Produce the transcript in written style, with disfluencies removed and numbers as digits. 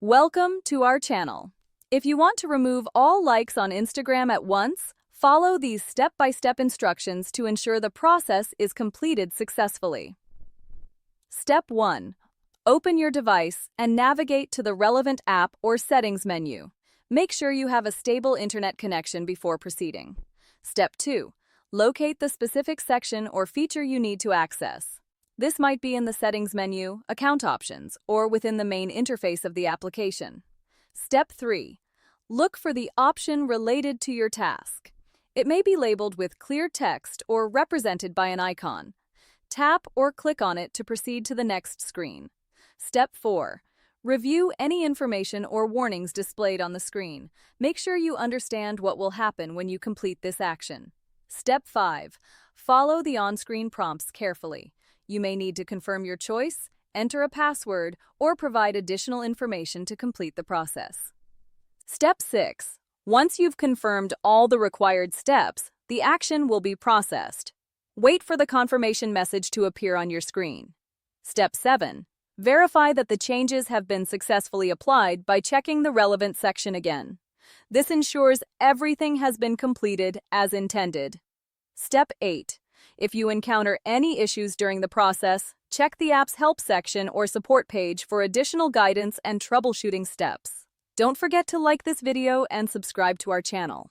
Welcome to our channel. If you want to remove all likes on Instagram at once, follow these step-by-step instructions to ensure the process is completed successfully. Step 1. Open your device and navigate to the relevant app or settings menu. Make sure you have a stable internet connection before proceeding. Step 2. Locate the specific section or feature you need to access. This might be in the settings menu, account options, or within the main interface of the application. Step 3. Look for the option related to your task. It may be labeled with clear text or represented by an icon. Tap or click on it to proceed to the next screen. Step 4. Review any information or warnings displayed on the screen. Make sure you understand what will happen when you complete this action. Step 5. Follow the on-screen prompts carefully. You may need to confirm your choice, enter a password, or provide additional information to complete the process. Step 6. Once you've confirmed all the required steps, the action will be processed. Wait for the confirmation message to appear on your screen. Step 7. Verify that the changes have been successfully applied by checking the relevant section again. This ensures everything has been completed as intended. Step 8. If you encounter any issues during the process, check the app's help section or support page for additional guidance and troubleshooting steps. Don't forget to like this video and subscribe to our channel.